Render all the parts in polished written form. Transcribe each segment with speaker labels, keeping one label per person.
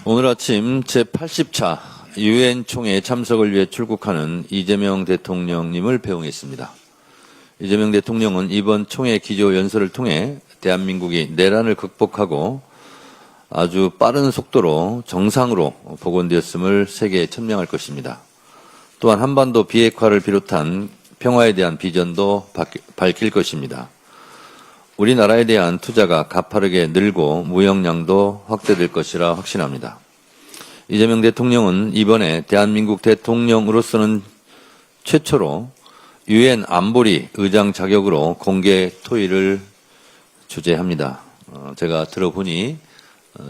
Speaker 1: 오늘 아침 제80차 유엔 총회 참석을 위해 출국하는 이재명 대통령님을 배웅했습니다. 이재명 대통령은 이번 총회 기조 연설을 통해 대한민국이 내란을 극복하고 아주 빠른 속도로 정상으로 복원되었음을 세계에 천명할 것입니다. 또한 한반도 비핵화를 비롯한 평화에 대한 비전도 밝힐 것입니다. 우리나라에 대한 투자가 가파르게 늘고 무역량도 확대될 것이라 확신합니다. 이재명 대통령은 이번에 대한민국 대통령으로서는 최초로 유엔 안보리 의장 자격으로 공개 토의를 주재합니다. 제가 들어보니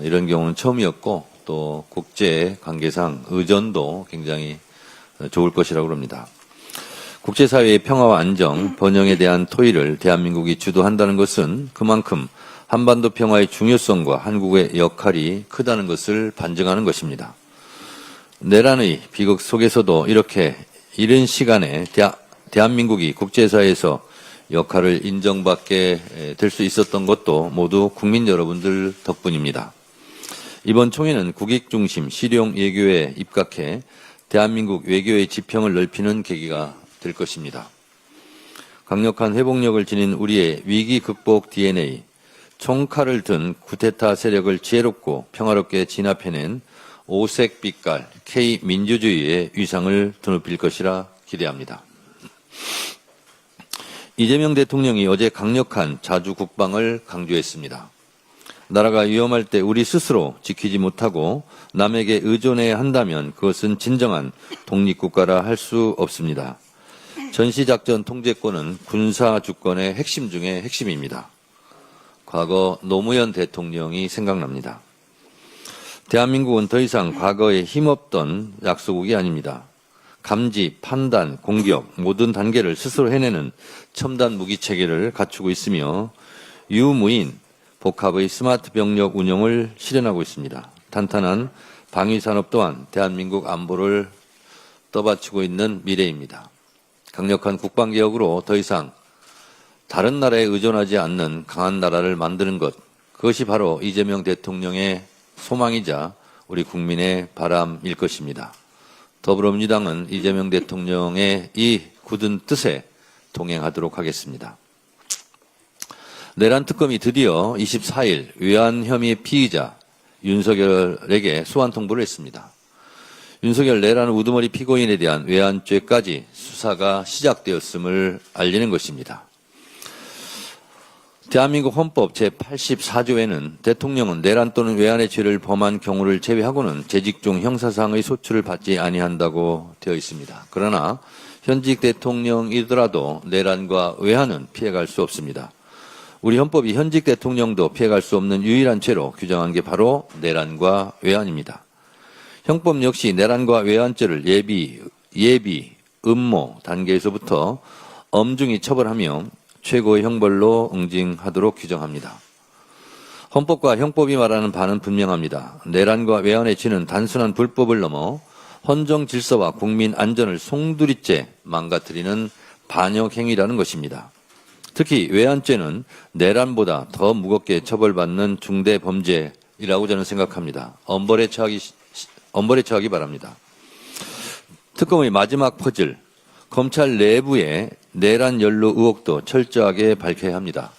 Speaker 1: 이런 경우는 처음이었고 또 국제 관계상 의전도 굉장히 좋을 것이라고 합니다. 국제사회의 평화와 안정, 번영에 대한 토의를 대한민국이 주도한다는 것은 그만큼 한반도 평화의 중요성과 한국의 역할이 크다는 것을 반증하는 것입니다. 내란의 비극 속에서도 이렇게 이른 시간에 대한민국이 국제사회에서 역할을 인정받게 될 수 있었던 것도 모두 국민 여러분들 덕분입니다. 이번 총회는 국익 중심 실용 외교에 입각해 대한민국 외교의 지평을 넓히는 계기가 될 것입니다. 강력한 회복력을 지닌 우리의 위기 극복 DNA, 총칼을 든 쿠데타 세력을 지혜롭고 평화롭게 진압해낸 오색 빛깔 K민주주의의 위상을 드높일 것이라 기대합니다. 이재명 대통령이 어제 강력한 자주 국방을 강조했습니다. 나라가 위험할 때 우리 스스로 지키지 못하고 남에게 의존해야 한다면 그것은 진정한 독립국가라 할 수 없습니다. 전시작전 통제권은 군사주권의 핵심 중의 핵심입니다. 과거 노무현 대통령이 생각납니다. 대한민국은 더 이상 과거에 힘없던 약소국이 아닙니다. 감지, 판단, 공격 모든 단계를 스스로 해내는 첨단 무기체계를 갖추고 있으며 유무인 복합의 스마트 병력 운용을 실현하고 있습니다. 탄탄한 방위산업 또한 대한민국 안보를 떠받치고 있는 미래입니다. 강력한 국방개혁으로 더 이상 다른 나라에 의존하지 않는 강한 나라를 만드는 것, 그것이 바로 이재명 대통령의 소망이자 우리 국민의 바람일 것입니다. 더불어민주당은 이재명 대통령의 이 굳은 뜻에 동행하도록 하겠습니다. 내란 특검이 드디어 24일 외환 혐의 피의자 윤석열에게 소환 통보를 했습니다. 윤석열 내란 우두머리 피고인에 대한 외환죄까지 수사가 시작되었음을 알리는 것입니다. 대한민국 헌법 제84조에는 대통령은 내란 또는 외환의 죄를 범한 경우를 제외하고는 재직 중 형사상의 소출을 받지 아니한다고 되어 있습니다. 그러나 현직 대통령이더라도 내란과 외환은 피해갈 수 없습니다. 우리 헌법이 현직 대통령도 피해갈 수 없는 유일한 죄로 규정한 게 바로 내란과 외환입니다. 형법 역시 내란과 외환죄를 예비, 음모 단계에서부터 엄중히 처벌하며 최고의 형벌로 응징하도록 규정합니다. 헌법과 형법이 말하는 바는 분명합니다. 내란과 외환의 죄는 단순한 불법을 넘어 헌정 질서와 국민 안전을 송두리째 망가뜨리는 반역 행위라는 것입니다. 특히 외환죄는 내란보다 더 무겁게 처벌받는 중대 범죄이라고 저는 생각합니다. 엄벌에 처하기 바랍니다. 특검의 마지막 퍼즐, 검찰 내부의 내란 연루 의혹도 철저하게 밝혀야 합니다.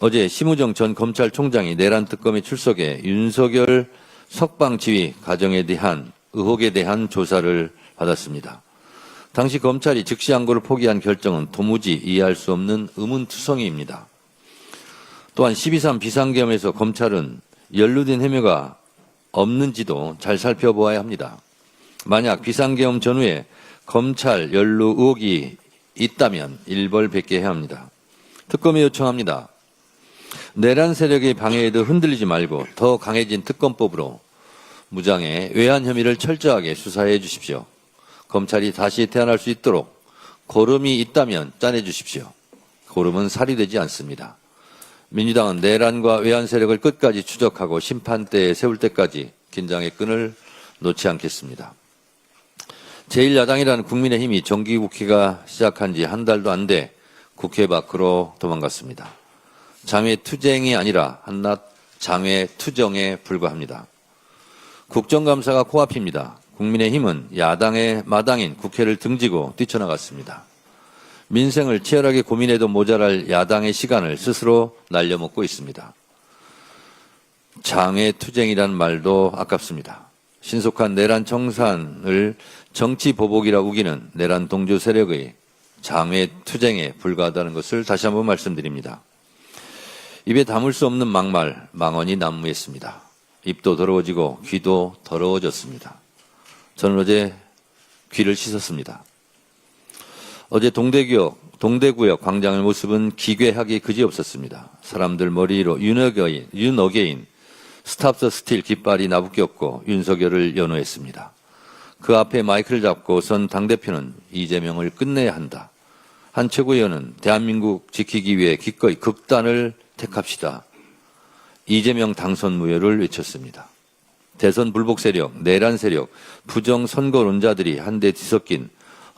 Speaker 1: 어제 심우정 전 검찰총장이 내란 특검에 출석해 윤석열 석방 지휘 과정에 대한 의혹에 대한 조사를 받았습니다. 당시 검찰이 즉시항고를 포기한 결정은 도무지 이해할 수 없는 의문투성이입니다. 또한 12.3 비상계엄에서 검찰은 연루된 혐의가 없는지도 잘 살펴보아야 합니다. 만약 비상계엄 전후에 검찰 연루 의혹이 있다면 일벌백계해야 합니다. 특검에 요청합니다. 내란 세력의 방해에도 흔들리지 말고 더 강해진 특검법으로 무장의 외환 혐의를 철저하게 수사해 주십시오. 검찰이 다시 태어날 수 있도록 고름이 있다면 짜내 주십시오. 고름은 살이 되지 않습니다. 민주당은 내란과 외환 세력을 끝까지 추적하고 심판대에 세울 때까지 긴장의 끈을 놓지 않겠습니다. 제1야당이라는 국민의힘이 정기국회가 시작한 지 한 달도 안 돼 국회 밖으로 도망갔습니다. 장외투쟁이 아니라 한낱 장외투정에 불과합니다. 국정감사가 코앞입니다. 국민의힘은 야당의 마당인 국회를 등지고 뛰쳐나갔습니다. 민생을 치열하게 고민해도 모자랄 야당의 시간을 스스로 날려먹고 있습니다. 장외투쟁이란 말도 아깝습니다. 신속한 내란 청산을 정치 보복이라 우기는 내란 동조 세력의 장외투쟁에 불과하다는 것을 다시 한번 말씀드립니다. 입에 담을 수 없는 막말, 망언이 난무했습니다. 입도 더러워지고 귀도 더러워졌습니다. 저는 어제 귀를 씻었습니다. 어제 동대구역 광장의 모습은 기괴하기 그지없었습니다. 사람들 머리 위로 윤어게인 스탑 더 스틸 깃발이 나부꼈고 윤석열을 연호했습니다. 그 앞에 마이크를 잡고 선 당대표는 이재명을 끝내야 한다. 한 최고위원은 대한민국 지키기 위해 기꺼이 극단을 택합시다. 이재명 당선 무효를 외쳤습니다. 대선 불복 세력, 내란 세력, 부정 선거론자들이 한데 뒤섞인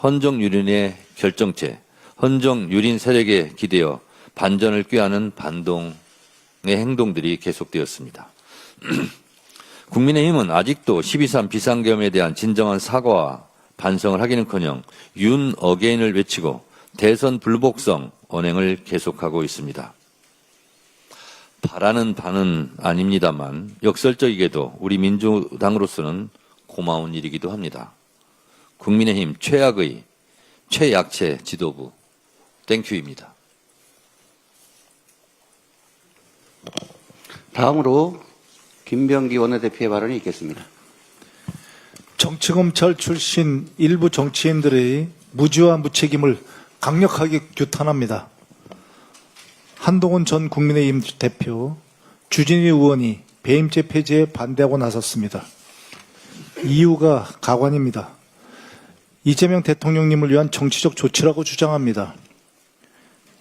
Speaker 1: 헌정유린의 결정체, 헌정유린 세력에 기대어 반전을 꾀하는 반동의 행동들이 계속되었습니다. 국민의힘은 아직도 12.3 비상계엄에 대한 진정한 사과와 반성을 하기는커녕 윤 어게인을 외치고 대선 불복성 언행을 계속하고 있습니다. 바라는 바는 아닙니다만 역설적이게도 우리 민주당으로서는 고마운 일이기도 합니다. 국민의힘 최악의 최약체 지도부 땡큐입니다.
Speaker 2: 다음으로 김병기 원내대표의 발언이 있겠습니다.
Speaker 3: 정치검찰 출신 일부 정치인들의 무지와 무책임을 강력하게 규탄합니다. 한동훈 전 국민의힘 대표, 주진희 의원이 배임죄 폐지에 반대하고 나섰습니다. 이유가 가관입니다. 이재명 대통령님을 위한 정치적 조치라고 주장합니다.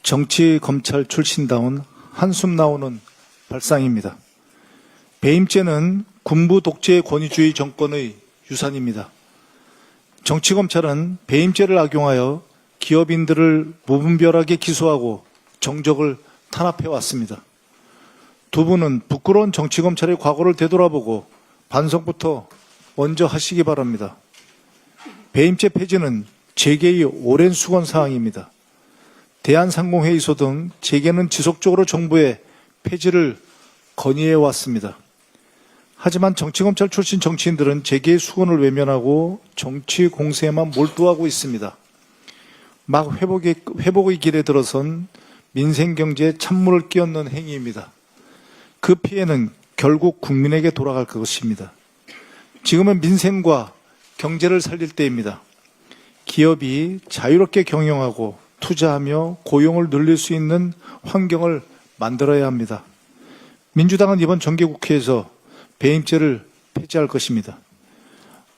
Speaker 3: 정치검찰 출신다운 한숨 나오는 발상입니다. 배임죄는 군부 독재 권위주의 정권의 유산입니다. 정치검찰은 배임죄를 악용하여 기업인들을 무분별하게 기소하고 정적을 탄압해왔습니다. 두 분은 부끄러운 정치검찰의 과거를 되돌아보고 반성부터 먼저 하시기 바랍니다. 배임죄 폐지는 재계의 오랜 수건 사항입니다. 대한상공회의소 등 재계는 지속적으로 정부에 폐지를 건의해왔습니다. 하지만 정치검찰 출신 정치인들은 재계의 수건을 외면하고 정치 공세에만 몰두하고 있습니다. 막 회복의 길에 들어선 민생경제에 찬물을 끼얹는 행위입니다. 그 피해는 결국 국민에게 돌아갈 것입니다. 지금은 민생과 경제를 살릴 때입니다. 기업이 자유롭게 경영하고 투자하며 고용을 늘릴 수 있는 환경을 만들어야 합니다. 민주당은 이번 정기국회에서 배임죄를 폐지할 것입니다.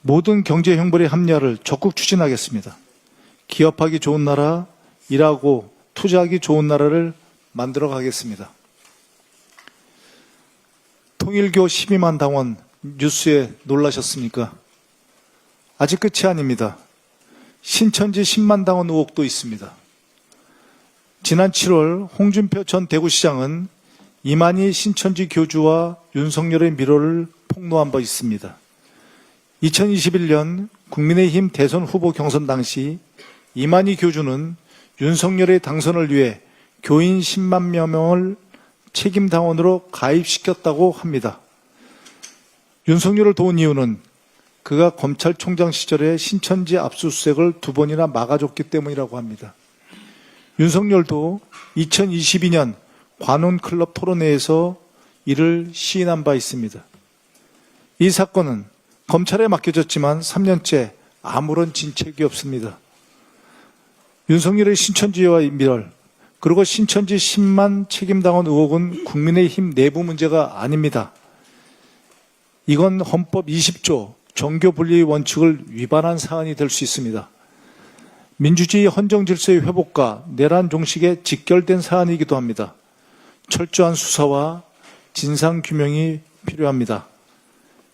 Speaker 3: 모든 경제 형벌의 합리화를 적극 추진하겠습니다. 기업하기 좋은 나라, 일하고 투자하기 좋은 나라를 만들어 가겠습니다. 통일교 12만 당원 뉴스에 놀라셨습니까? 아직 끝이 아닙니다. 신천지 10만 당원 의혹도 있습니다. 지난 7월 홍준표 전 대구시장은 이만희 신천지 교주와 윤석열의 미로를 폭로한 바 있습니다. 2021년 국민의힘 대선 후보 경선 당시 이만희 교주는 윤석열의 당선을 위해 교인 10만 명을 책임당원으로 가입시켰다고 합니다. 윤석열을 도운 이유는 그가 검찰총장 시절에 신천지 압수수색을 2번이나 막아줬기 때문이라고 합니다. 윤석열도 2022년 관훈클럽 토론회에서 이를 시인한 바 있습니다. 이 사건은 검찰에 맡겨졌지만 3년째 아무런 진척이 없습니다. 윤석열의 신천지와의 밀월, 그리고 신천지 10만 책임당원 의혹은 국민의힘 내부 문제가 아닙니다. 이건 헌법 20조 정교분리의 원칙을 위반한 사안이 될 수 있습니다. 민주주의 헌정질서의 회복과 내란 종식에 직결된 사안이기도 합니다. 철저한 수사와 진상규명이 필요합니다.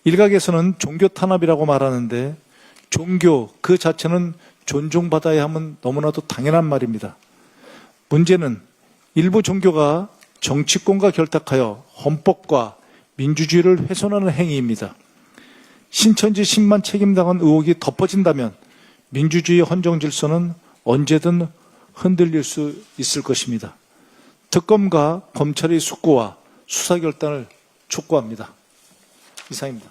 Speaker 3: 일각에서는 종교 탄압이라고 말하는데 종교 그 자체는 존중받아야 하면 너무나도 당연한 말입니다. 문제는 일부 종교가 정치권과 결탁하여 헌법과 민주주의를 훼손하는 행위입니다. 신천지 10만 책임당한 의혹이 덮어진다면 민주주의 헌정 질서는 언제든 흔들릴 수 있을 것입니다. 특검과 검찰의 숙고와 수사 결단을 촉구합니다. 이상입니다.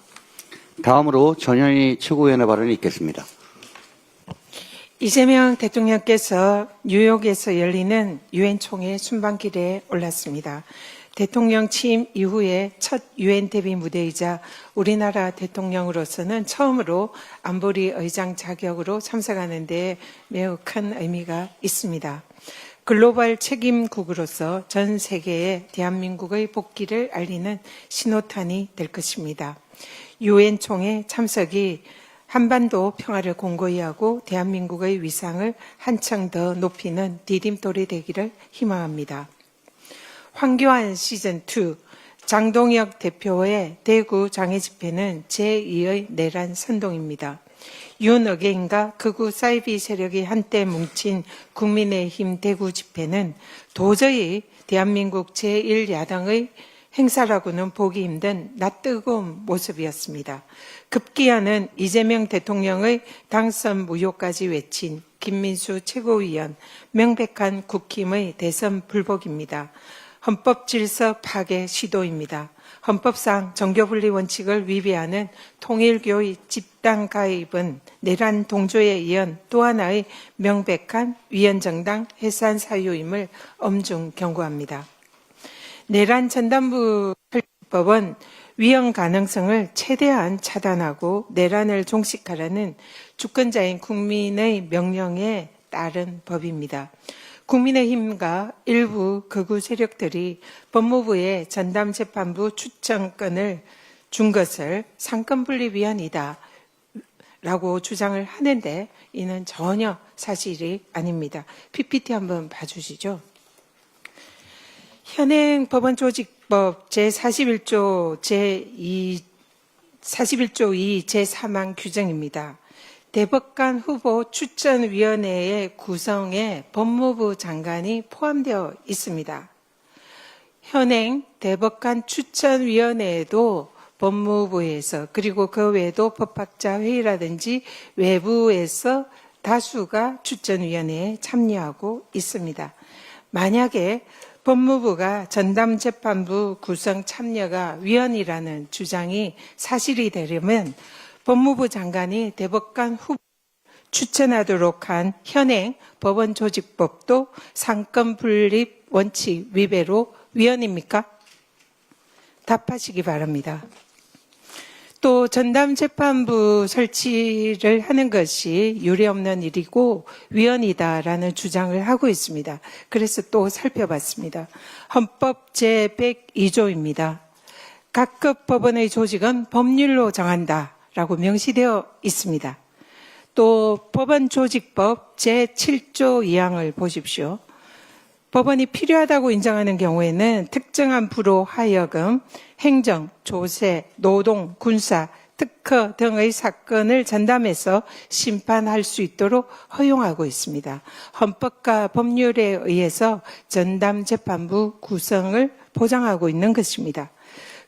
Speaker 2: 다음으로 전현희 최고위원의 발언이 있겠습니다.
Speaker 4: 이재명 대통령께서 뉴욕에서 열리는 유엔 총회 순방길에 올랐습니다. 대통령 취임 이후에 첫 유엔 대비 무대이자 우리나라 대통령으로서는 처음으로 안보리 의장 자격으로 참석하는 데 매우 큰 의미가 있습니다. 글로벌 책임국으로서 전 세계에 대한민국의 복귀를 알리는 신호탄이 될 것입니다. 유엔 총회 참석이 한반도 평화를 공고히 하고 대한민국의 위상을 한층 더 높이는 디딤돌이 되기를 희망합니다. 황교안 시즌2 장동혁 대표의 대구 장애 집회는 제2의 내란 선동입니다. 윤어게인과 극우 사이비 세력이 한때 뭉친 국민의힘 대구 집회는 도저히 대한민국 제1야당의 행사라고는 보기 힘든 낯뜨거운 모습이었습니다. 급기야는 이재명 대통령의 당선 무효까지 외친 김민수 최고위원 명백한 국힘의 대선 불복입니다. 헌법 질서 파괴 시도입니다. 헌법상 정교분리 원칙을 위배하는 통일교의 집단 가입은 내란 동조에 이은 또 하나의 명백한 위헌정당 해산 사유임을 엄중 경고합니다. 내란 전담부 설치법은 위헌 가능성을 최대한 차단하고 내란을 종식하라는 주권자인 국민의 명령에 따른 법입니다. 국민의힘과 일부 극우 세력들이 법무부에 전담재판부 추천권을 준 것을 상권분리 위헌이다 라고 주장을 하는데 이는 전혀 사실이 아닙니다. PPT 한번 봐주시죠. 현행 법원조직법 제41조 2 제3항 규정입니다. 대법관 후보 추천위원회의 구성에 법무부 장관이 포함되어 있습니다. 현행 대법관 추천위원회에도 법무부에서 그리고 그 외에도 법학자 회의라든지 외부에서 다수가 추천위원회에 참여하고 있습니다. 만약에 법무부가 전담재판부 구성 참여가 위헌이라는 주장이 사실이 되려면 법무부 장관이 대법관 후보 추천하도록 한 현행 법원조직법도 상권분립 원칙 위배로 위헌입니까? 답하시기 바랍니다. 또 전담재판부 설치를 하는 것이 유례없는 일이고 위헌이다라는 주장을 하고 있습니다. 그래서 또 살펴봤습니다. 헌법 제102조입니다. 각급 법원의 조직은 법률로 정한다라고 명시되어 있습니다. 또 법원조직법 제7조 2항을 보십시오. 법원이 필요하다고 인정하는 경우에는 특정한 부로 하여금 행정, 조세, 노동, 군사, 특허 등의 사건을 전담해서 심판할 수 있도록 허용하고 있습니다. 헌법과 법률에 의해서 전담재판부 구성을 보장하고 있는 것입니다.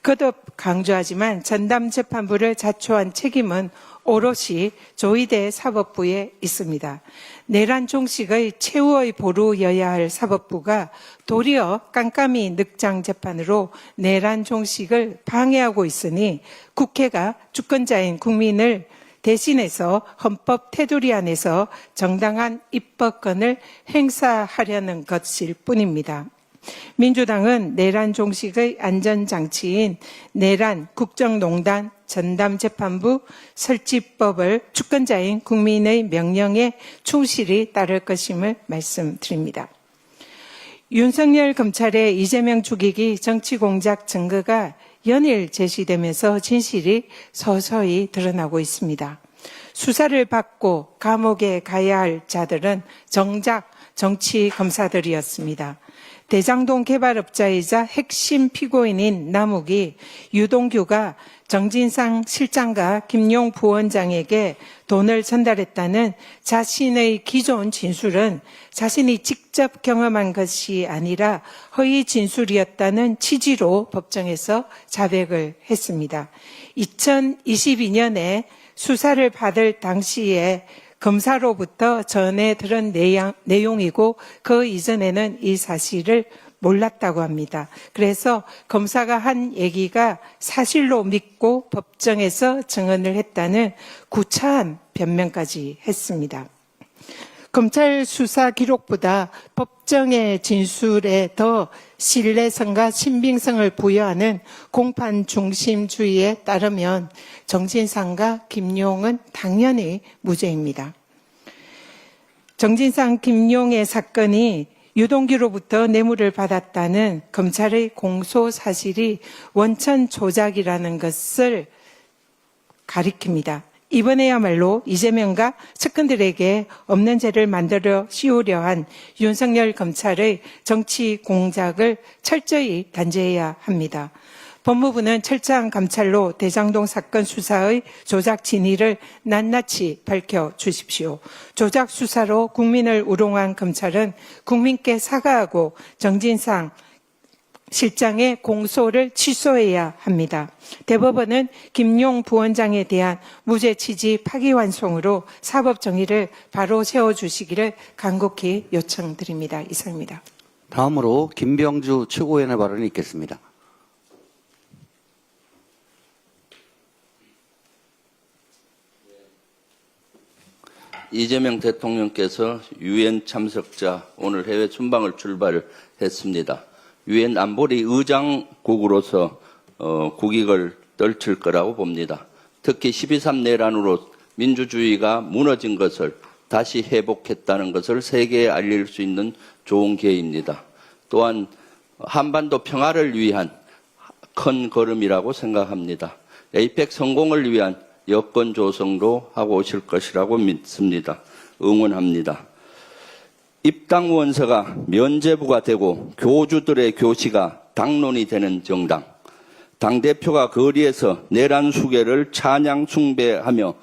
Speaker 4: 거듭 강조하지만 전담재판부를 자초한 책임은 오롯이 조의대 사법부에 있습니다. 내란 종식의 최후의 보루여야 할 사법부가 도리어 깜깜이 늑장 재판으로 내란 종식을 방해하고 있으니 국회가 주권자인 국민을 대신해서 헌법 테두리 안에서 정당한 입법권을 행사하려는 것일 뿐입니다. 민주당은 내란 종식의 안전장치인 내란 국정농단 전담재판부 설치법을 주권자인 국민의 명령에 충실히 따를 것임을 말씀드립니다. 윤석열 검찰의 이재명 죽이기 정치공작 증거가 연일 제시되면서 진실이 서서히 드러나고 있습니다. 수사를 받고 감옥에 가야 할 자들은 정작 정치 검사들이었습니다. 대장동 개발업자이자 핵심 피고인인 남욱이 유동규가 정진상 실장과 김용 부원장에게 돈을 전달했다는 자신의 기존 진술은 자신이 직접 경험한 것이 아니라 허위 진술이었다는 취지로 법정에서 자백을 했습니다. 2022년에 수사를 받을 당시에 검사로부터 전해 들은 내용이고 그 이전에는 이 사실을 몰랐다고 합니다. 그래서 검사가 한 얘기가 사실로 믿고 법정에서 증언을 했다는 구차한 변명까지 했습니다. 검찰 수사 기록보다 법정의 진술에 더 신뢰성과 신빙성을 부여하는 공판 중심주의에 따르면 정진상과 김용은 당연히 무죄입니다. 정진상, 김용의 사건이 유동규로부터 뇌물을 받았다는 검찰의 공소 사실이 원천 조작이라는 것을 가리킵니다. 이번에야말로 이재명과 측근들에게 없는 죄를 만들어 씌우려 한 윤석열 검찰의 정치 공작을 철저히 단죄해야 합니다. 법무부는 철저한 감찰로 대장동 사건 수사의 조작 진위를 낱낱이 밝혀주십시오. 조작 수사로 국민을 우롱한 검찰은 국민께 사과하고 정진상 실장의 공소를 취소해야 합니다. 대법원은 김용 부원장에 대한 무죄 취지 파기환송으로 사법 정의를 바로 세워주시기를 간곡히 요청드립니다. 이상입니다.
Speaker 2: 다음으로 김병주 최고위원의 발언이 있겠습니다.
Speaker 5: 이재명 대통령께서 유엔 참석자 오늘 해외 순방을 출발했습니다. 유엔 안보리 의장국으로서 국익을 떨칠 거라고 봅니다. 특히 12.3 내란으로 민주주의가 무너진 것을 다시 회복했다는 것을 세계에 알릴 수 있는 좋은 기회입니다. 또한 한반도 평화를 위한 큰 걸음이라고 생각합니다. 에이펙 성공을 위한 여건 조성도 하고 오실 것이라고 믿습니다. 응원합니다. 입당 원서가 면죄부가 되고 교주들의 교시가 당론이 되는 정당, 당대표가 거리에서 내란 수계를 찬양 숭배하며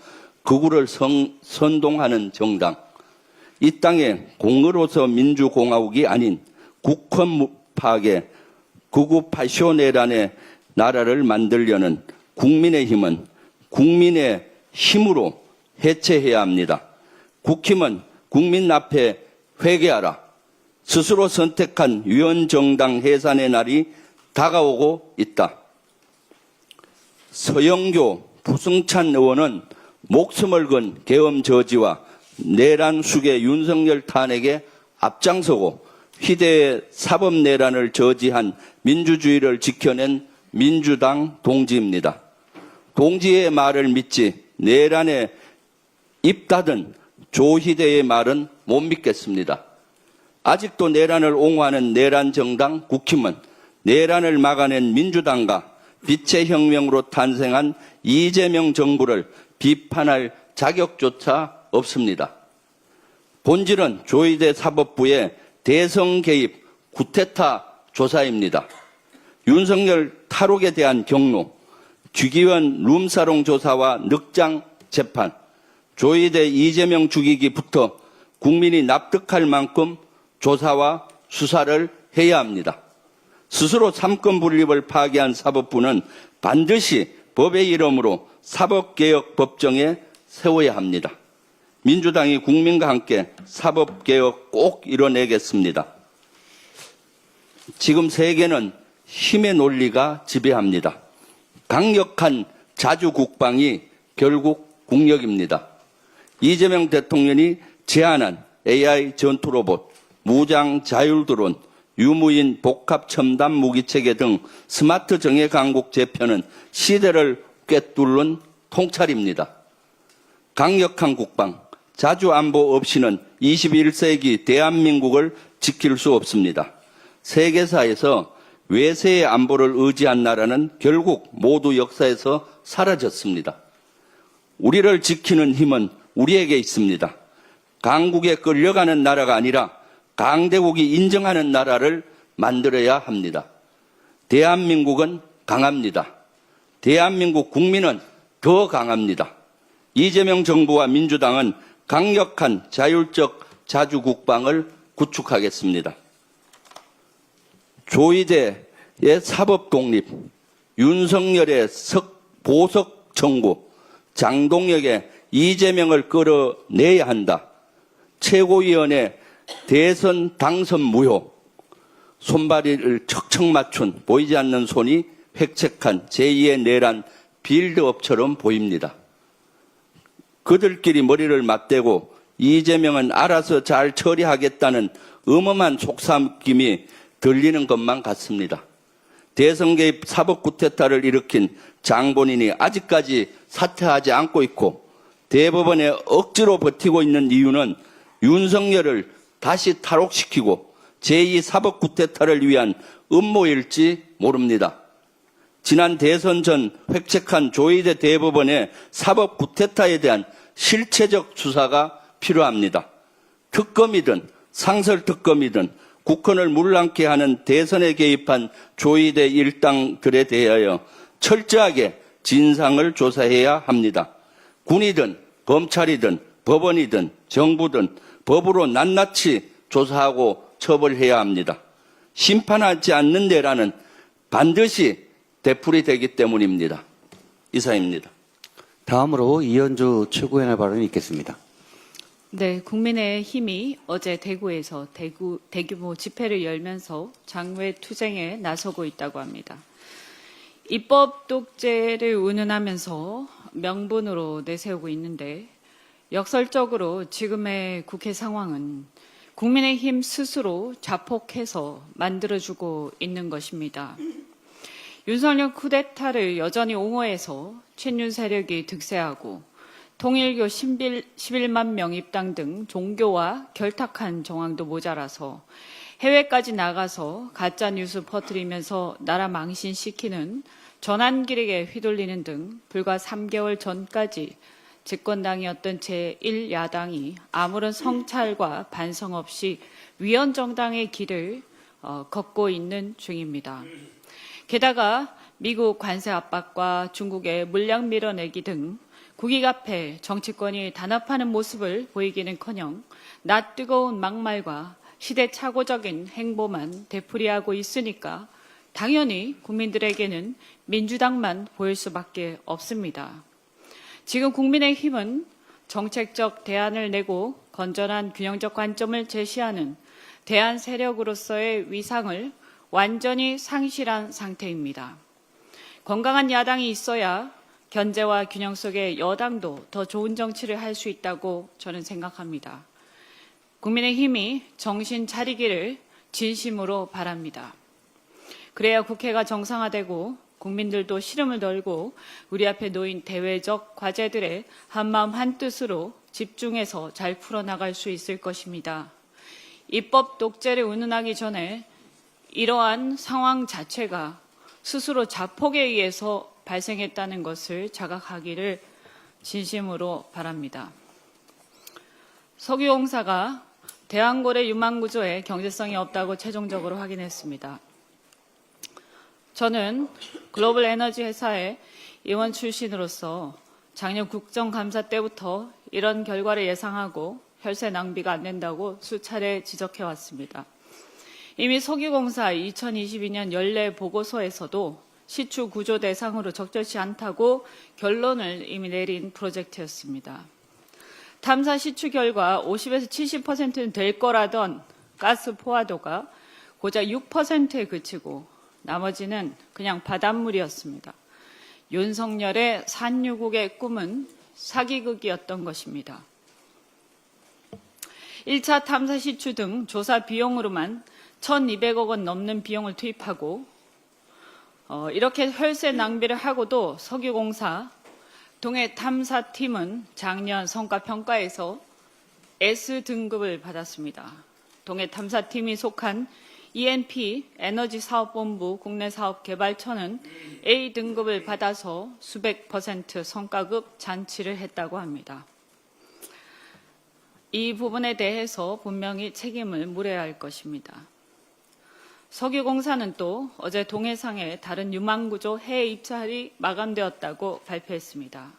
Speaker 5: 극우를 선동하는 정당, 이 땅에 공의로서 민주공화국이 아닌 국헌 파괴, 극우 파쇼 내란의 나라를 만들려는 국민의힘은 국민의 힘으로 해체해야 합니다. 국힘은 국민 앞에 회개하라. 스스로 선택한 위원정당 해산의 날이 다가오고 있다. 서영교, 부승찬 의원은 목숨을 건 계엄 저지와 내란 수계 윤석열 탄핵에 앞장서고 희대의 사법 내란을 저지한 민주주의를 지켜낸 민주당 동지입니다. 동지의 말을 믿지 내란에 입 닫은 조희대의 말은 못 믿겠습니다. 아직도 내란을 옹호하는 내란 정당 국힘은 내란을 막아낸 민주당과 빛의 혁명으로 탄생한 이재명 정부를 비판할 자격조차 없습니다. 본질은 조희대 사법부의 대성 개입 구테타 조사입니다. 윤석열 탈옥에 대한 경로, 주기원 룸사롱 조사와 늑장 재판, 조희대 이재명 죽이기부터 국민이 납득할 만큼 조사와 수사를 해야 합니다. 스스로 삼권 분립을 파기한 사법부는 반드시 법의 이름으로 사법개혁 법정에 세워야 합니다. 민주당이 국민과 함께 사법개혁 꼭 이뤄내겠습니다. 지금 세계는 힘의 논리가 지배합니다. 강력한 자주국방이 결국 국력입니다. 이재명 대통령이 제안한 AI 전투로봇, 무장 자율드론, 유무인 복합 첨단 무기체계 등 스마트 정예 강국 재편은 시대를 꿰뚫는 통찰입니다. 강력한 국방, 자주 안보 없이는 21세기 대한민국을 지킬 수 없습니다. 세계사에서 외세의 안보를 의지한 나라는 결국 모두 역사에서 사라졌습니다. 우리를 지키는 힘은 우리에게 있습니다. 강국에 끌려가는 나라가 아니라 강대국이 인정하는 나라를 만들어야 합니다. 대한민국은 강합니다. 대한민국 국민은 더 강합니다. 이재명 정부와 민주당은 강력한 자율적 자주국방을 구축하겠습니다. 조이대의 사법독립, 윤석열의 보석 청구, 장동혁의 이재명을 끌어내야 한다. 최고위원회 대선 당선 무효, 손발을 척척 맞춘 보이지 않는 손이 획책한 제2의 내란 빌드업처럼 보입니다. 그들끼리 머리를 맞대고 이재명은 알아서 잘 처리하겠다는 음험한 속삭임이 들리는 것만 같습니다. 대선 개입 사법 구태타를 일으킨 장본인이 아직까지 사퇴하지 않고 있고 대법원에 억지로 버티고 있는 이유는 윤석열을 다시 탈옥시키고 제2 사법 구태타를 위한 음모일지 모릅니다. 지난 대선 전 획책한 조이대 대법원의 사법 구태타에 대한 실체적 수사가 필요합니다. 특검이든 상설특검이든 국헌을 물랑케 하는 대선에 개입한 조이대 일당들에 대하여 철저하게 진상을 조사해야 합니다. 군이든 검찰이든 법원이든 정부든 법으로 낱낱이 조사하고 처벌해야 합니다. 심판하지 않는 내란은 반드시 되풀이되기 때문입니다. 이상입니다.
Speaker 2: 다음으로 이현주 최고위원의 발언이 있겠습니다.
Speaker 6: 네, 국민의힘이 어제 대구에서 대규모 집회를 열면서 장외 투쟁에 나서고 있다고 합니다. 입법 독재를 운운하면서 명분으로 내세우고 있는데 역설적으로 지금의 국회 상황은 국민의힘 스스로 자폭해서 만들어주고 있는 것입니다. 윤석열 쿠데타를 여전히 옹호해서 친윤 세력이 득세하고 통일교 11만 명 입당 등 종교와 결탁한 정황도 모자라서 해외까지 나가서 가짜뉴스 퍼뜨리면서 나라 망신시키는 전환기력에 휘둘리는 등 불과 3개월 전까지 집권당이었던 제1야당이 아무런 성찰과 반성 없이 위헌정당의 길을 걷고 있는 중입니다. 게다가 미국 관세 압박과 중국의 물량 밀어내기 등 국익 앞에 정치권이 단합하는 모습을 보이기는커녕 낯뜨거운 막말과 시대착오적인 행보만 되풀이하고 있으니까 당연히 국민들에게는 민주당만 보일 수밖에 없습니다. 지금 국민의힘은 정책적 대안을 내고 건전한 균형적 관점을 제시하는 대안 세력으로서의 위상을 완전히 상실한 상태입니다. 건강한 야당이 있어야 견제와 균형 속의 여당도 더 좋은 정치를 할 수 있다고 저는 생각합니다. 국민의힘이 정신 차리기를 진심으로 바랍니다. 그래야 국회가 정상화되고 국민들도 시름을 덜고 우리 앞에 놓인 대외적 과제들에 한마음 한뜻으로 집중해서 잘 풀어나갈 수 있을 것입니다. 입법 독재를 운운하기 전에 이러한 상황 자체가 스스로 자폭에 의해서 발생했다는 것을 자각하기를 진심으로 바랍니다. 석유공사가 대왕고래 유망구조에 경제성이 없다고 최종적으로 확인했습니다. 저는 글로벌 에너지 회사의 임원 출신으로서 작년 국정감사 때부터 이런 결과를 예상하고 혈세 낭비가 안 된다고 수차례 지적해왔습니다. 이미 석유공사 2022년 연례 보고서에서도 시추 구조 대상으로 적절치 않다고 결론을 이미 내린 프로젝트였습니다. 탐사 시추 결과 50에서 70%는 될 거라던 가스 포화도가 고작 6%에 그치고 나머지는 그냥 바닷물이었습니다. 윤석열의 산유국의 꿈은 사기극이었던 것입니다. 1차 탐사 시추 등 조사 비용으로만 1,200억 원 넘는 비용을 투입하고 이렇게 혈세 낭비를 하고도 석유공사 동해 탐사팀은 작년 성과평가에서 S등급을 받았습니다. 동해 탐사팀이 속한 ENP 에너지사업본부 국내사업개발처는 A등급을 받아서 수백 % 성과급 잔치를 했다고 합니다. 이 부분에 대해서 분명히 책임을 물어야 할 것입니다. 석유공사는 또 어제 동해상의 다른 유망구조 해외 입찰이 마감되었다고 발표했습니다.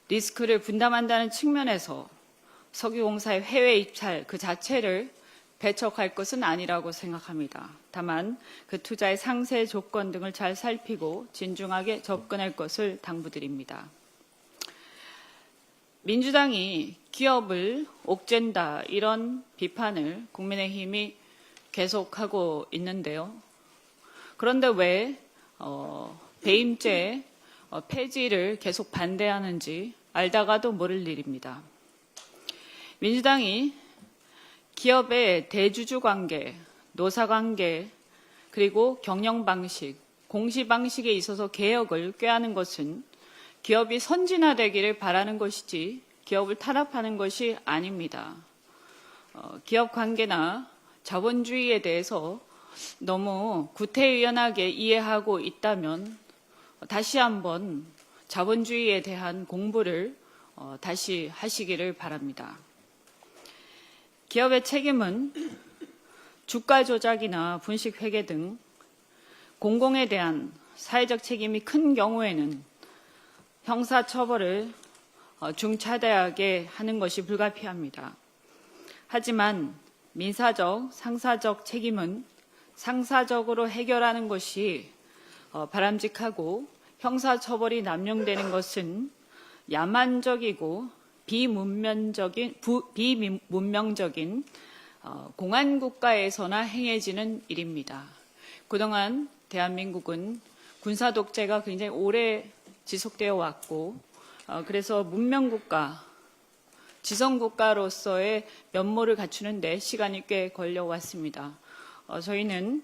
Speaker 6: 리스크를 분담한다는 측면에서 석유공사의 해외 입찰 그 자체를 배척할 것은 아니라고 생각합니다. 다만 그 투자의 상세 조건 등을 잘 살피고 진중하게 접근할 것을 당부드립니다. 민주당이 기업을 옥죄다 이런 비판을 국민의힘이 계속하고 있는데요. 그런데 왜 배임죄 폐지를 계속 반대하는지 알다가도 모를 일입니다. 민주당이 기업의 대주주 관계, 노사 관계, 그리고 경영 방식, 공시 방식에 있어서 개혁을 꾀하는 것은 기업이 선진화되기를 바라는 것이지 기업을 탄압하는 것이 아닙니다. 기업 관계나 자본주의에 대해서 너무 구태의연하게 이해하고 있다면 다시 한번 자본주의에 대한 공부를 다시 하시기를 바랍니다. 기업의 책임은 주가 조작이나 분식 회계 등 공공에 대한 사회적 책임이 큰 경우에는 형사처벌을 중차대하게 하는 것이 불가피합니다. 하지만 민사적, 상사적 책임은 상사적으로 해결하는 것이 바람직하고 형사처벌이 남용되는 것은 야만적이고 비문명적인 공안국가에서나 행해지는 일입니다. 그동안 대한민국은 군사독재가 굉장히 오래 지속되어 왔고 그래서 문명국가, 지성국가로서의 면모를 갖추는 데 시간이 꽤 걸려왔습니다. 저희는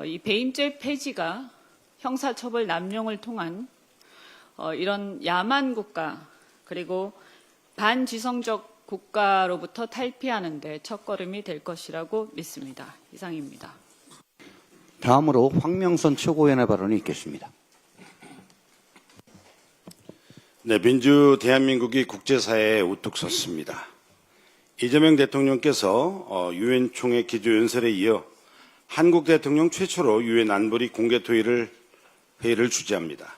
Speaker 6: 이 배임죄 폐지가 형사처벌 남용을 통한 이런 야만 국가 그리고 반지성적 국가로부터 탈피하는 데 첫걸음이 될 것이라고 믿습니다. 이상입니다.
Speaker 2: 다음으로 황명선 최고위원의 발언이 있겠습니다.
Speaker 7: 네, 민주 대한민국이 국제사회에 우뚝 섰습니다. 이재명 대통령께서 유엔 총회 기조연설에 이어 한국 대통령 최초로 유엔 안보리 공개 회의를 주재합니다.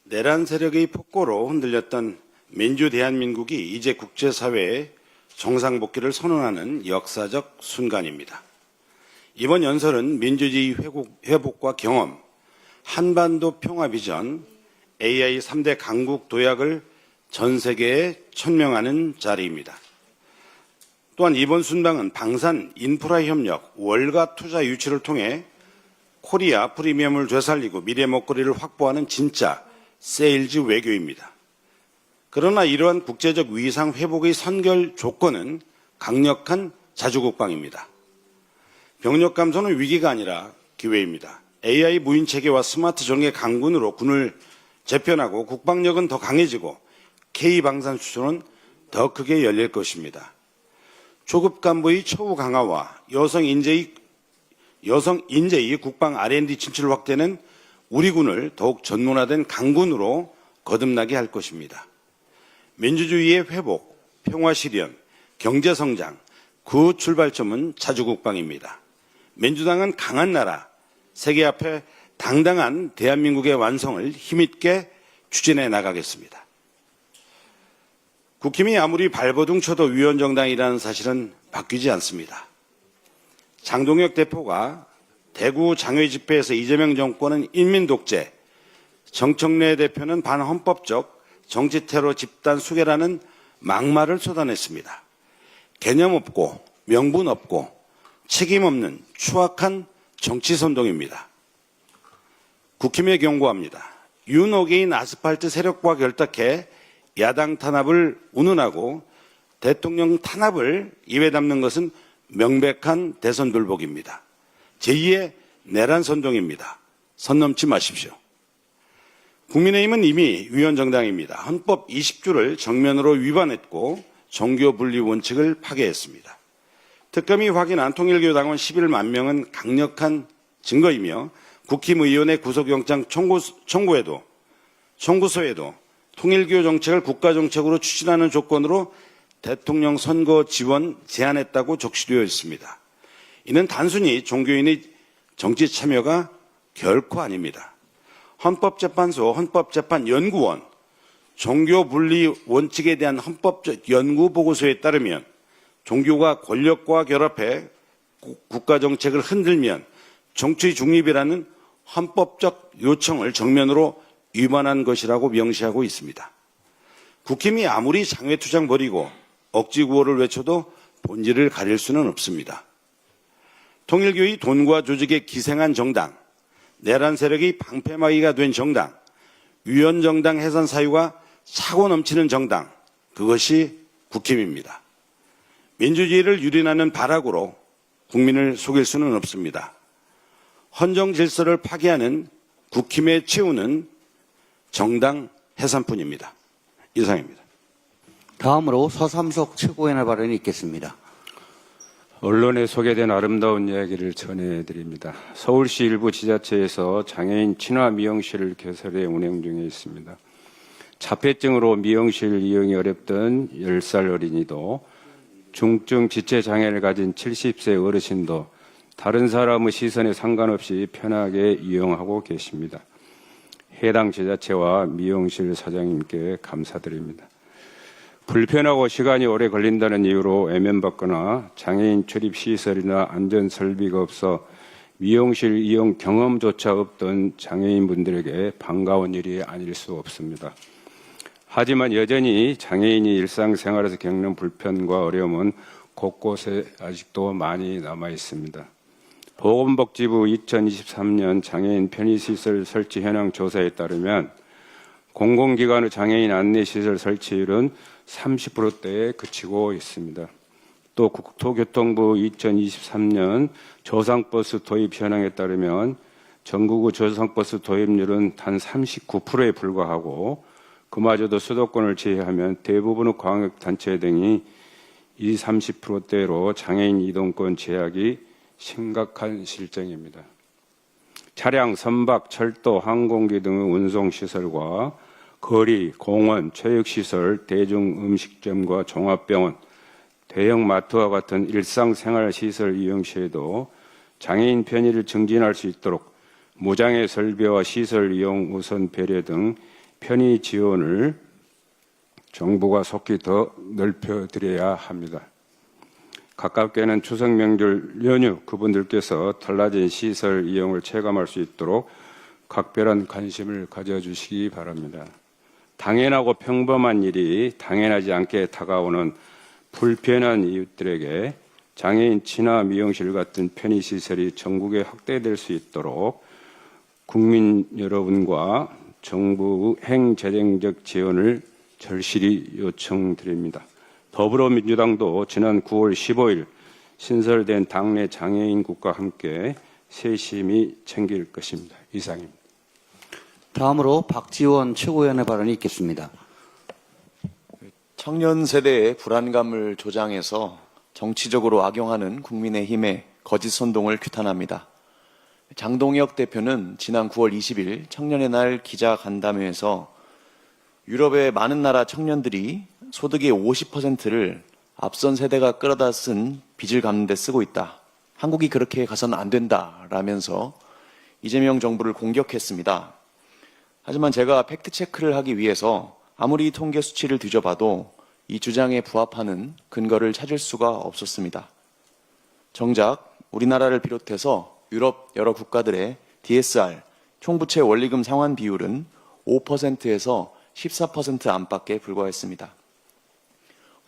Speaker 7: 내란 세력의 폭거로 흔들렸던 민주 대한민국이 이제 국제사회에 정상복귀를 선언하는 역사적 순간입니다. 이번 연설은 민주주의 회복과 경험, 한반도 평화 비전, AI 3대 강국 도약을 전 세계에 천명하는 자리입니다. 또한 이번 순방은 방산 인프라 협력, 월가 투자 유치를 통해 코리아 프리미엄을 되살리고 미래 먹거리를 확보하는 진짜 세일즈 외교입니다. 그러나 이러한 국제적 위상 회복의 선결 조건은 강력한 자주국방입니다. 병력 감소는 위기가 아니라 기회입니다. AI 무인 체계와 스마트 전개 강군으로 군을 재편하고 국방력은 더 강해지고 K방산 수준은 더 크게 열릴 것입니다. 초급 간부의 처우 강화와 여성 인재의 국방 R&D 진출 확대는 우리 군을 더욱 전문화된 강군으로 거듭나게 할 것입니다. 민주주의의 회복, 평화 실현, 경제 성장, 그 출발점은 자주국방입니다. 민주당은 강한 나라, 세계 앞에 당당한 대한민국의 완성을 힘있게 추진해 나가겠습니다. 국힘이 아무리 발버둥 쳐도 위원정당이라는 사실은 바뀌지 않습니다. 장동혁 대표가 대구 장외 집회에서 이재명 정권은 인민독재, 정청래 대표는 반헌법적 정치테러 집단 수괴라는 막말을 쏟아냈습니다. 개념 없고 명분 없고 책임 없는 추악한 정치선동입니다. 국힘에 경고합니다. 윤호개인 아스팔트 세력과 결탁해 야당 탄압을 운운하고 대통령 탄압을 입에 담는 것은 명백한 대선 불복입니다. 제2의 내란 선동입니다. 선 넘지 마십시오. 국민의힘은 이미 위원정당입니다. 헌법 20조를 정면으로 위반했고 종교 분리 원칙을 파괴했습니다. 특검이 확인한 통일교당원 11만 명은 강력한 증거이며 국힘의원의 구속영장 청구서에도 통일교 정책을 국가정책으로 추진하는 조건으로 대통령 선거 지원 제한했다고 적시되어 있습니다. 이는 단순히 종교인의 정치 참여가 결코 아닙니다. 헌법재판소, 헌법재판연구원, 종교분리 원칙에 대한 헌법적 연구보고서에 따르면 종교가 권력과 결합해 국가정책을 흔들면 정치 중립이라는 헌법적 요청을 정면으로 위반한 것이라고 명시하고 있습니다. 국힘이 아무리 장외투쟁 벌이고 억지구호를 외쳐도 본질을 가릴 수는 없습니다. 통일교의 돈과 조직에 기생한 정당, 내란 세력이 방패막이가 된 정당, 위원정당 해산 사유가 차고 넘치는 정당, 그것이 국힘입니다. 민주주의를 유린하는 발악으로 국민을 속일 수는 없습니다. 헌정 질서를 파괴하는 국힘의 최후는 정당 해산뿐입니다. 이상입니다.
Speaker 2: 다음으로 서삼석 최고위원의 발언이 있겠습니다.
Speaker 8: 언론에 소개된 아름다운 이야기를 전해드립니다. 서울시 일부 지자체에서 장애인 친화 미용실을 개설해 운영 중에 있습니다. 자폐증으로 미용실 이용이 어렵던 10살 어린이도 중증 지체 장애를 가진 70세 어르신도 다른 사람의 시선에 상관없이 편하게 이용하고 계십니다. 해당 지자체와 미용실 사장님께 감사드립니다. 불편하고 시간이 오래 걸린다는 이유로 외면받거나 장애인 출입 시설이나 안전 설비가 없어 미용실 이용 경험조차 없던 장애인분들에게 반가운 일이 아닐 수 없습니다. 하지만 여전히 장애인이 일상생활에서 겪는 불편과 어려움은 곳곳에 아직도 많이 남아 있습니다. 보건복지부 2023년 장애인 편의시설 설치 현황 조사에 따르면 공공기관의 장애인 안내시설 설치율은 30%대에 그치고 있습니다. 또 국토교통부 2023년 저상버스 도입 현황에 따르면 전국의 저상버스 도입률은 단 39%에 불과하고 그마저도 수도권을 제외하면 대부분의 광역단체 등이 30%대로 장애인 이동권 제약이 심각한 실정입니다. 차량, 선박, 철도, 항공기 등의 운송시설과 거리, 공원, 체육시설, 대중음식점과 종합병원, 대형마트와 같은 일상생활시설 이용 시에도 장애인 편의를 증진할 수 있도록 무장애 설비와 시설 이용 우선 배려 등 편의 지원을 정부가 속히 더 넓혀드려야 합니다. 가깝게는 추석 명절 연휴 그분들께서 달라진 시설 이용을 체감할 수 있도록 각별한 관심을 가져주시기 바랍니다. 당연하고 평범한 일이 당연하지 않게 다가오는 불편한 이웃들에게 장애인 친화 미용실 같은 편의시설이 전국에 확대될 수 있도록 국민 여러분과 정부 행재정적 지원을 절실히 요청드립니다. 더불어민주당도 지난 9월 15일 신설된 당내 장애인국과 함께 세심히 챙길 것입니다. 이상입니다.
Speaker 2: 다음으로 박지원 최고위원의 발언이 있겠습니다.
Speaker 9: 청년 세대의 불안감을 조장해서 정치적으로 악용하는 국민의힘의 거짓 선동을 규탄합니다. 장동혁 대표는 지난 9월 20일 청년의 날 기자간담회에서 유럽의 많은 나라 청년들이 소득의 50%를 앞선 세대가 끌어다 쓴 빚을 갚는 데 쓰고 있다. 한국이 그렇게 가서는 안 된다라면서 이재명 정부를 공격했습니다. 하지만 제가 팩트체크를 하기 위해서 아무리 통계 수치를 뒤져봐도 이 주장에 부합하는 근거를 찾을 수가 없었습니다. 정작 우리나라를 비롯해서 유럽 여러 국가들의 DSR, 총부채 원리금 상환 비율은 5%에서 14% 안팎에 불과했습니다.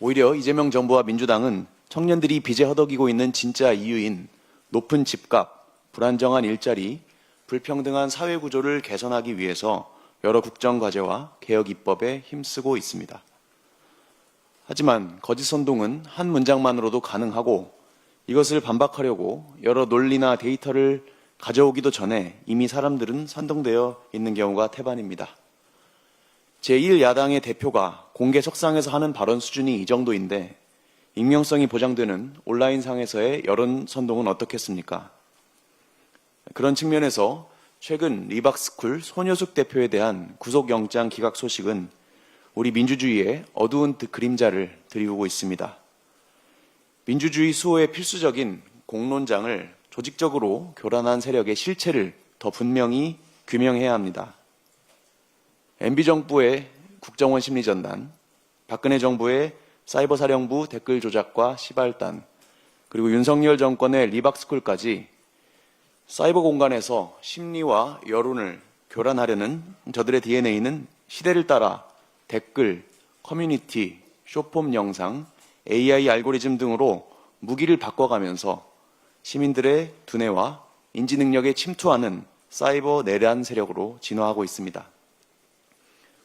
Speaker 9: 오히려 이재명 정부와 민주당은 청년들이 빚에 허덕이고 있는 진짜 이유인 높은 집값, 불안정한 일자리, 불평등한 사회구조를 개선하기 위해서 여러 국정과제와 개혁 입법에 힘쓰고 있습니다. 하지만 거짓 선동은 한 문장만으로도 가능하고 이것을 반박하려고 여러 논리나 데이터를 가져오기도 전에 이미 사람들은 선동되어 있는 경우가 태반입니다. 제1야당의 대표가 공개 석상에서 하는 발언 수준이 이 정도인데 익명성이 보장되는 온라인상에서의 여론 선동은 어떻겠습니까? 그런 측면에서 최근 리박스쿨 손효숙 대표에 대한 구속영장 기각 소식은 우리 민주주의의 어두운 그림자를 드리우고 있습니다. 민주주의 수호에 필수적인 공론장을 조직적으로 교란한 세력의 실체를 더 분명히 규명해야 합니다. MB 정부의 국정원 심리전단, 박근혜 정부의 사이버사령부 댓글 조작과 시발단, 그리고 윤석열 정권의 리박스쿨까지 사이버 공간에서 심리와 여론을 교란하려는 저들의 DNA는 시대를 따라 댓글, 커뮤니티, 숏폼 영상, AI 알고리즘 등으로 무기를 바꿔가면서 시민들의 두뇌와 인지 능력에 침투하는 사이버 내란 세력으로 진화하고 있습니다.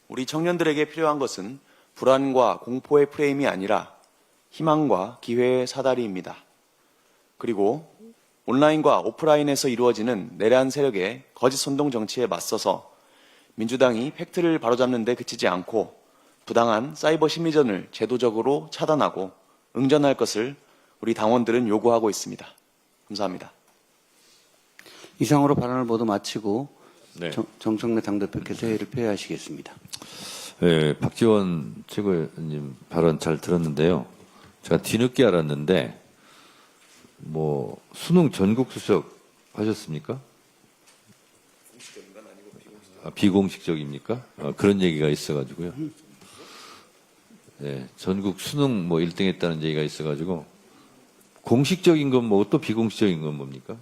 Speaker 9: 우리 청년들에게 필요한 것은 불안과 공포의 프레임이 아니라 희망과 기회의 사다리입니다. 그리고 온라인과 오프라인에서 이루어지는 내란 세력의 거짓 선동 정치에 맞서서 민주당이 팩트를 바로잡는 데 그치지 않고 부당한 사이버 심리전을 제도적으로 차단하고 응전할 것을 우리 당원들은 요구하고 있습니다. 감사합니다.
Speaker 2: 이상으로 발언을 모두 마치고
Speaker 1: 네.
Speaker 2: 정청래 당대표께서 회의를 폐회하시겠습니다.
Speaker 1: 네, 박지원 최고위원님 발언 잘 들었는데요. 제가 뒤늦게 알았는데 뭐 수능 전국 수석 하셨습니까? 비공식적입니까? 그런 얘기가 있어가지고요. 네, 전국 수능 뭐 1등 했다는 얘기가 있어가지고 공식적인 건 뭐고 또 비공식적인 건 뭡니까?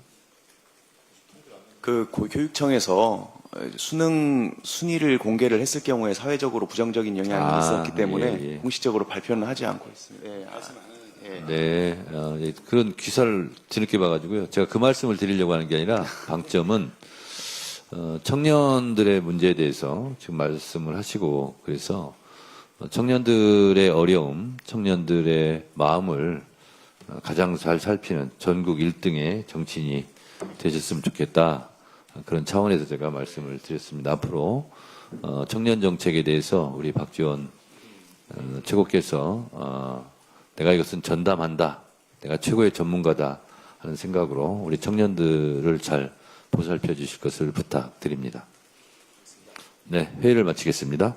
Speaker 9: 그 교육청에서 수능 순위를 공개를 했을 경우에 사회적으로 부정적인 영향이 있었기 때문에
Speaker 1: 예.
Speaker 9: 공식적으로 발표는 하지 않고 있습니다.
Speaker 1: 네, 예, 그런 기사를 뒤늦게 봐가지고요. 제가 그 말씀을 드리려고 하는 게 아니라 방점은 청년들의 문제에 대해서 지금 말씀을 하시고 그래서 청년들의 어려움, 청년들의 마음을 가장 잘 살피는 전국 1등의 정치인이 되셨으면 좋겠다. 그런 차원에서 제가 말씀을 드렸습니다. 앞으로 청년 정책에 대해서 우리 박지원 최고께서 내가 이것은 전담한다. 내가 최고의 전문가다 하는 생각으로 우리 청년들을 잘 보살펴 주실 것을 부탁드립니다. 네, 회의를 마치겠습니다.